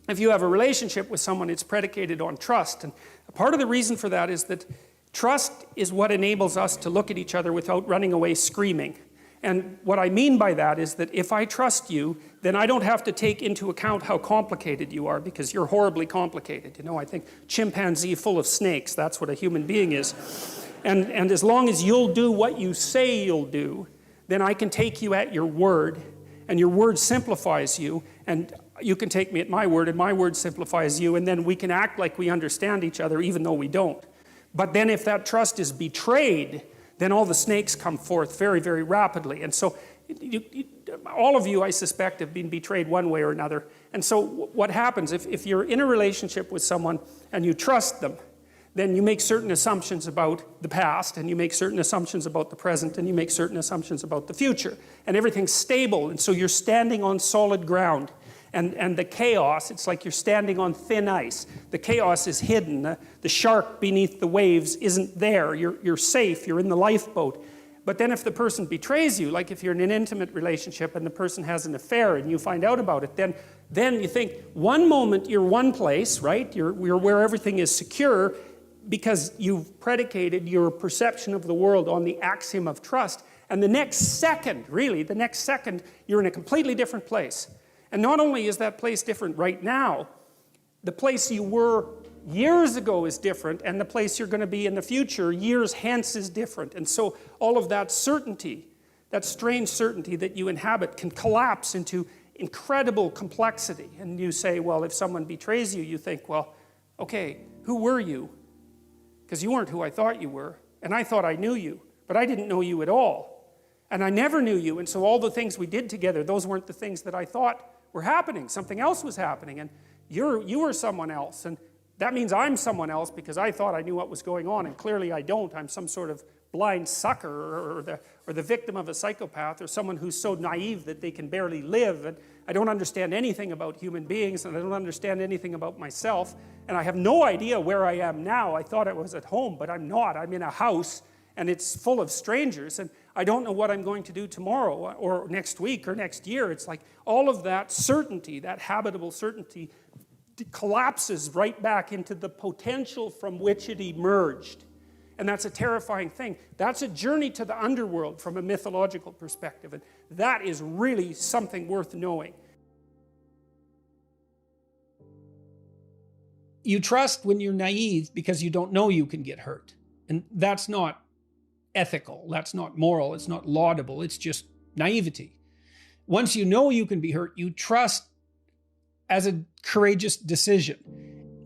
if you have a relationship with someone, it's predicated on trust. And part of the reason for that is that trust is what enables us to look at each other without running away screaming. And what I mean by that is that if I trust you, then I don't have to take into account how complicated you are, because you're horribly complicated. You know, I think chimpanzee full of snakes, that's what a human being is. And as long as you'll do what you say you'll do, then I can take you at your word, and your word simplifies you, and you can take me at my word, and my word simplifies you, and then we can act like we understand each other even though we don't. But then if that trust is betrayed, then all the snakes come forth very, very rapidly. And so all of you, I suspect, have been betrayed one way or another. And so what happens, if you're in a relationship with someone and you trust them, then you make certain assumptions about the past, and you make certain assumptions about the present, and you make certain assumptions about the future. And everything's stable, and so you're standing on solid ground. And the chaos, it's like you're standing on thin ice. The chaos is hidden. The shark beneath the waves isn't there. You're safe. You're in the lifeboat. But then if the person betrays you, like if you're in an intimate relationship and the person has an affair and you find out about it, then you think one moment you're one place, right? You're where everything is secure because you've predicated your perception of the world on the axiom of trust. And the next second, really, the next second, you're in a completely different place. And not only is that place different right now, the place you were years ago is different, and the place you're going to be in the future, years hence, is different. And so all of that certainty, that strange certainty that you inhabit, can collapse into incredible complexity. And you say, well, if someone betrays you, you think, well, okay, who were you? Because you weren't who I thought you were. And I thought I knew you, but I didn't know you at all. And I never knew you, and so all the things we did together, those weren't the things that I thought were happening. Something else was happening, and you were someone else, and that means I'm someone else because I thought I knew what was going on, and clearly I don't. I'm some sort of blind sucker, or the victim of a psychopath, or someone who's so naive that they can barely live, and I don't understand anything about human beings, and I don't understand anything about myself, and I have no idea where I am now. I thought I was at home, but I'm not. I'm in a house, and it's full of strangers, and I don't know what I'm going to do tomorrow, or next week, or next year. It's like all of that certainty, that habitable certainty, collapses right back into the potential from which it emerged. And that's a terrifying thing. That's a journey to the underworld from a mythological perspective, and that is really something worth knowing. You trust when you're naive because you don't know you can get hurt. And that's not ethical, that's not moral, it's not laudable, it's just naivety. Once you know you can be hurt, you trust as a courageous decision,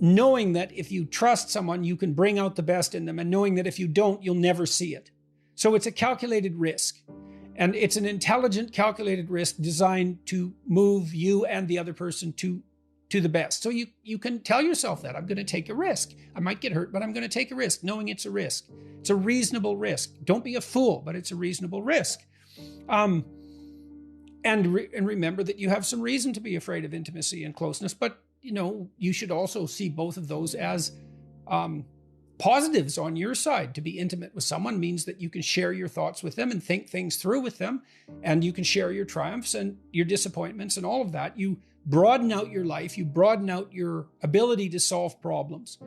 knowing that if you trust someone, you can bring out the best in them, and knowing that if you don't, you'll never see it. So it's a calculated risk, and it's an intelligent, calculated risk designed to move you and the other person to the best. So you can tell yourself that I'm going to take a risk. I might get hurt, but I'm going to take a risk, knowing it's a risk. It's a reasonable risk. Don't be a fool, but it's a reasonable risk. And remember that you have some reason to be afraid of intimacy and closeness, but you should also see both of those as positives on your side. To be intimate with someone means that you can share your thoughts with them and think things through with them, and you can share your triumphs and your disappointments and all of that. You broaden out your life, you broaden out your ability to solve problems.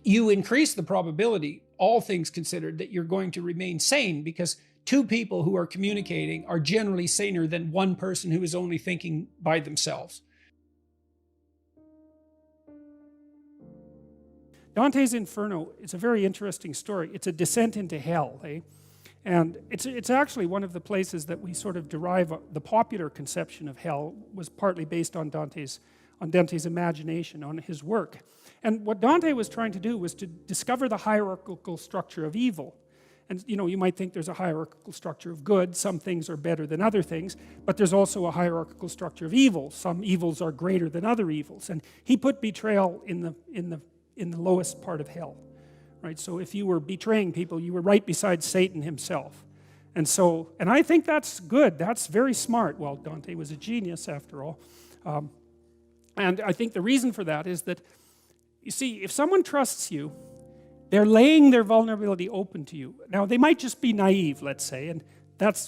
You increase the probability, all things considered, that you're going to remain sane, because two people who are communicating are generally saner than one person who is only thinking by themselves. Dante's Inferno is a very interesting story. It's a descent into hell, eh? And it's actually one of the places that we sort of derive the popular conception of hell was partly based on Dante's imagination, on his work. And what Dante was trying to do was to discover the hierarchical structure of evil. And you might think there's a hierarchical structure of good. Some things are better than other things, but there's also a hierarchical structure of evil. Some evils are greater than other evils. And he put betrayal in the lowest part of hell. Right? So if you were betraying people, you were right beside Satan himself. And I think that's good. That's very smart. Well, Dante was a genius after all. And I think the reason for that is that, you see, if someone trusts you, they're laying their vulnerability open to you. Now, they might just be naive, let's say, and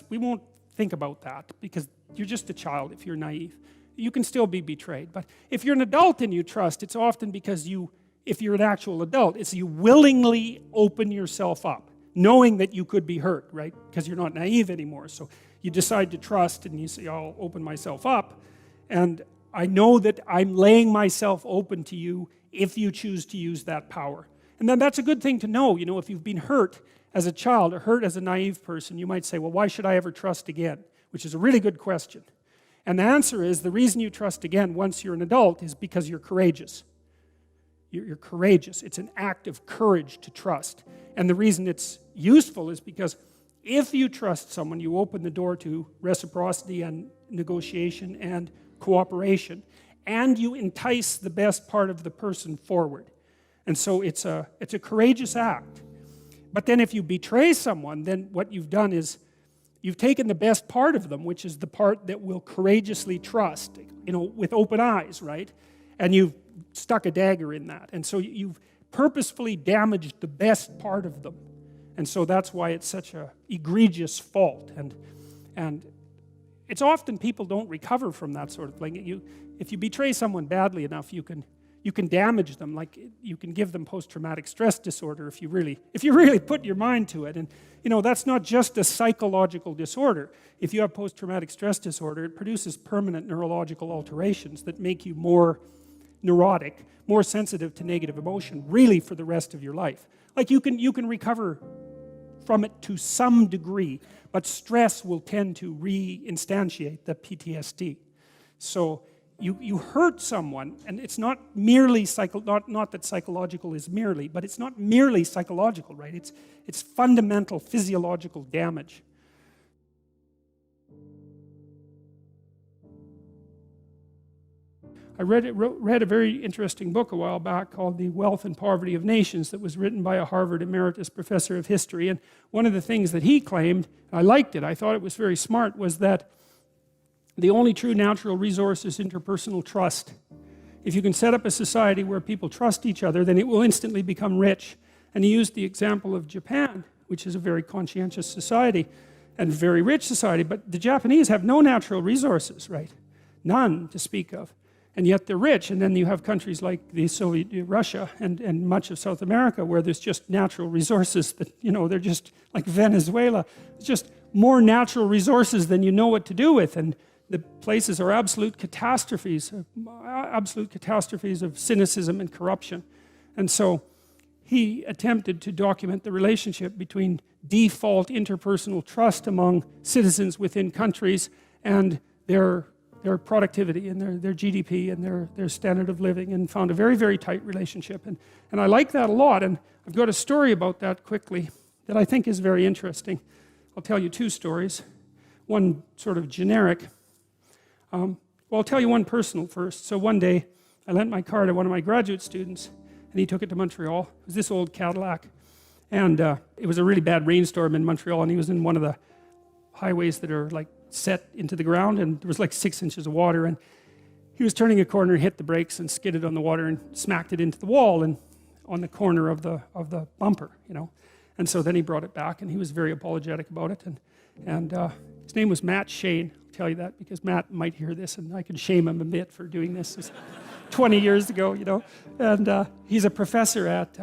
we won't think about that, because you're just a child if you're naive. you can still be betrayed. But if you're an adult and you trust, it's often because if you're an actual adult, it's you willingly open yourself up, knowing that you could be hurt, right? Because you're not naive anymore. So you decide to trust and you say, I'll open myself up. And I know that I'm laying myself open to you if you choose to use that power. And then that's a good thing to know. You know, if you've been hurt as a child or hurt as a naive person, you might say, well, why should I ever trust again? Which is a really good question. And the answer is, the reason you trust again once you're an adult is because you're courageous. You're courageous. It's an act of courage to trust. And the reason it's useful is because if you trust someone, you open the door to reciprocity and negotiation and cooperation, and you entice the best part of the person forward. And so it's a courageous act. But then if you betray someone, then what you've done is you've taken the best part of them, which is the part that will courageously trust, you know, with open eyes, right? And you've stuck a dagger in that. And so you've purposefully damaged the best part of them. And so that's why it's such an egregious fault. And it's often people don't recover from that sort of thing. If you betray someone badly enough, you can damage them. Like, you can give them post-traumatic stress disorder if you really put your mind to it. And you know, that's not just a psychological disorder. If you have post-traumatic stress disorder, it produces permanent neurological alterations that make you more neurotic, more sensitive to negative emotion, really for the rest of your life. Like, you can recover from it to some degree, but stress will tend to re-instantiate the PTSD. So you hurt someone, and it's not merely not that psychological is merely, but it's not merely psychological, right? It's fundamental physiological damage. I read a very interesting book a while back called The Wealth and Poverty of Nations that was written by a Harvard emeritus professor of history. And one of the things that he claimed, and I liked it, I thought it was very smart, was that the only true natural resource is interpersonal trust. If you can set up a society where people trust each other, then it will instantly become rich. And he used the example of Japan, which is a very conscientious society and very rich society, but the Japanese have no natural resources, right? None to speak of. And yet they're rich. And then you have countries like the Soviet Russia and much of South America where there's just natural resources that, you know, they're just like Venezuela. It's just more natural resources than you know what to do with. And the places are absolute catastrophes of cynicism and corruption. And so he attempted to document the relationship between default interpersonal trust among citizens within countries and their productivity and their GDP and their standard of living, and found a very, very tight relationship. And I like that a lot, and I've got a story about that quickly that I think is very interesting. I'll tell you two stories, one sort of generic. Well, I'll tell you one personal first. So one day, I lent my car to one of my graduate students, and he took it to Montreal. It was this old Cadillac, and it was a really bad rainstorm in Montreal, and he was in one of the highways that are like set into the ground, and there was like 6 inches of water, and he was turning a corner, hit the brakes and skidded on the water and smacked it into the wall and on the corner of the bumper, you know. And so then he brought it back, and he was very apologetic about it, and his name was Matt Shane. I'll tell you that because Matt might hear this, and I can shame him a bit for doing this. It was 20 years ago, you know. And he's a professor at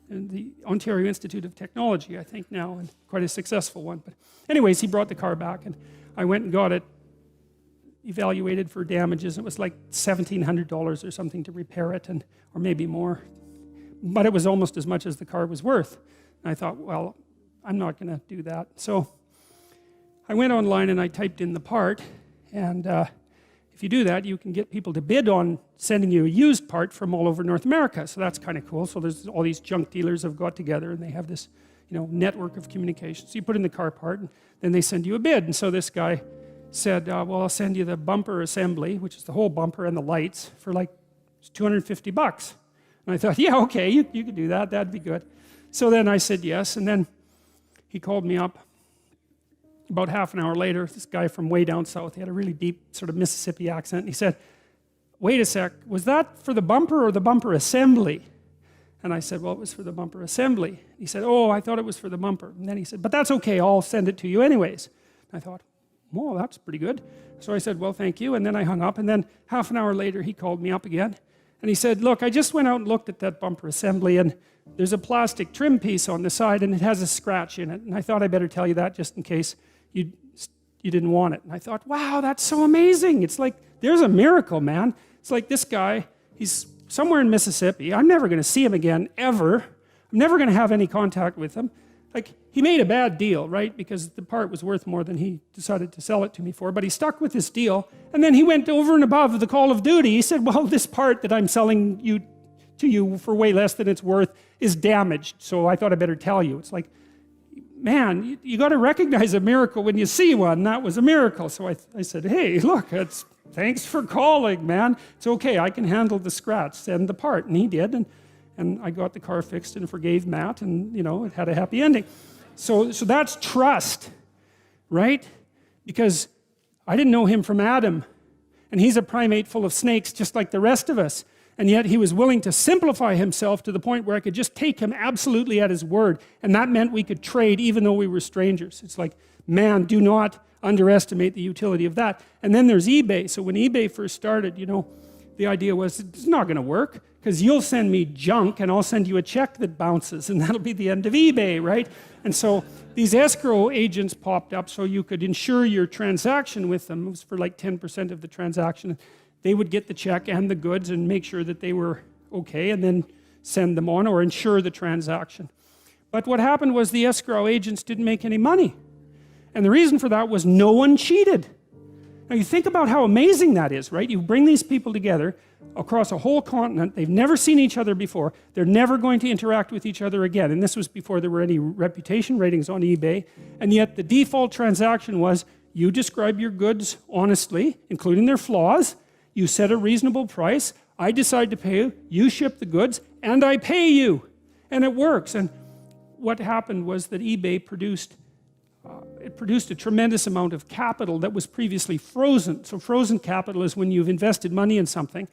the Ontario Institute of Technology, I think now, and quite a successful one. But anyways, he brought the car back, and I went and got it evaluated for damages. It was like $1,700 or something to repair it, or maybe more. But it was almost as much as the car was worth. And I thought, well, I'm not going to do that. So I went online and I typed in the part, and if you do that, you can get people to bid on sending you a used part from all over North America. So that's kind of cool. So there's all these junk dealers have got together, and they have this, you know, network of communication. So you put in the car part, and then they send you a bid. And so this guy said, well, I'll send you the bumper assembly, which is the whole bumper and the lights, for like $250. And I thought, yeah, okay, you could do that. That'd be good. So then I said yes, and then he called me up. About half an hour later, this guy from way down south, he had a really deep sort of Mississippi accent, and he said, wait a sec, was that for the bumper or the bumper assembly? And I said, well, it was for the bumper assembly. He said, oh, I thought it was for the bumper. And then he said, but that's okay, I'll send it to you anyways. And I thought, well, that's pretty good. So I said, well, thank you. And then I hung up. And then half an hour later, he called me up again. And he said, look, I just went out and looked at that bumper assembly, and there's a plastic trim piece on the side, and it has a scratch in it. And I thought I'd better tell you that just in case you didn't want it. And I thought, wow, that's so amazing. It's like, there's a miracle, man. It's like this guy, he's somewhere in Mississippi. I'm never going to see him again, ever. I'm never going to have any contact with him. Like, he made a bad deal, right? Because the part was worth more than he decided to sell it to me for. But he stuck with this deal. And then he went over and above the call of duty. He said, well, this part that I'm selling to you for way less than it's worth is damaged. So I thought I'd better tell you. It's like, man, you got to recognize a miracle when you see one. That was a miracle. So I said, hey, look, thanks for calling, man. It's okay. I can handle the scratch. Send the part. And he did. And I got the car fixed and forgave Matt, and it had a happy ending. So that's trust, right? Because I didn't know him from Adam, and he's a primate full of snakes just like the rest of us. And yet he was willing to simplify himself to the point where I could just take him absolutely at his word. And that meant we could trade even though we were strangers. It's like, man, do not underestimate the utility of that. And then there's eBay. So when eBay first started, the idea was it's not going to work because you'll send me junk and I'll send you a check that bounces, and that'll be the end of eBay, right? And so these escrow agents popped up so you could insure your transaction with them. It was for like 10% of the transaction. They would get the check and the goods and make sure that they were okay and then send them on or insure the transaction. But what happened was the escrow agents didn't make any money. And the reason for that was no one cheated. Now you think about how amazing that is, right? You bring these people together across a whole continent. They've never seen each other before. They're never going to interact with each other again. And this was before there were any reputation ratings on eBay. And yet the default transaction was you describe your goods honestly, including their flaws. You set a reasonable price. I decide to pay you. You ship the goods, and I pay you. And it works. And what happened was that eBay produced a tremendous amount of capital that was previously frozen. So frozen capital is when you've invested money in something,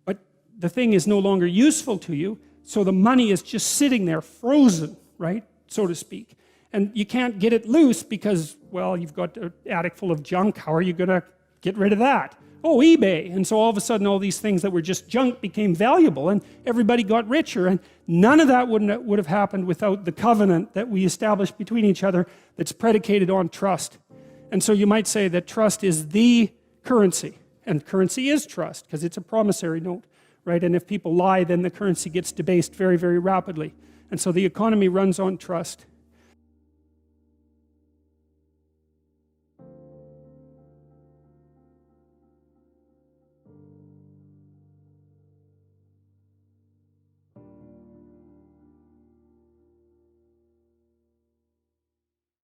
but the thing is no longer useful to you, so the money is just sitting there frozen, right, so to speak. And you can't get it loose because, well, you've got an attic full of junk. How are you going to get rid of that? Oh, eBay. And so all of a sudden all these things that were just junk became valuable, and everybody got richer. And none of that would have happened without the covenant that we established between each other that's predicated on trust. And so you might say that trust is the currency. And currency is trust because it's a promissory note, right? And if people lie, then the currency gets debased very, very rapidly. And so the economy runs on trust.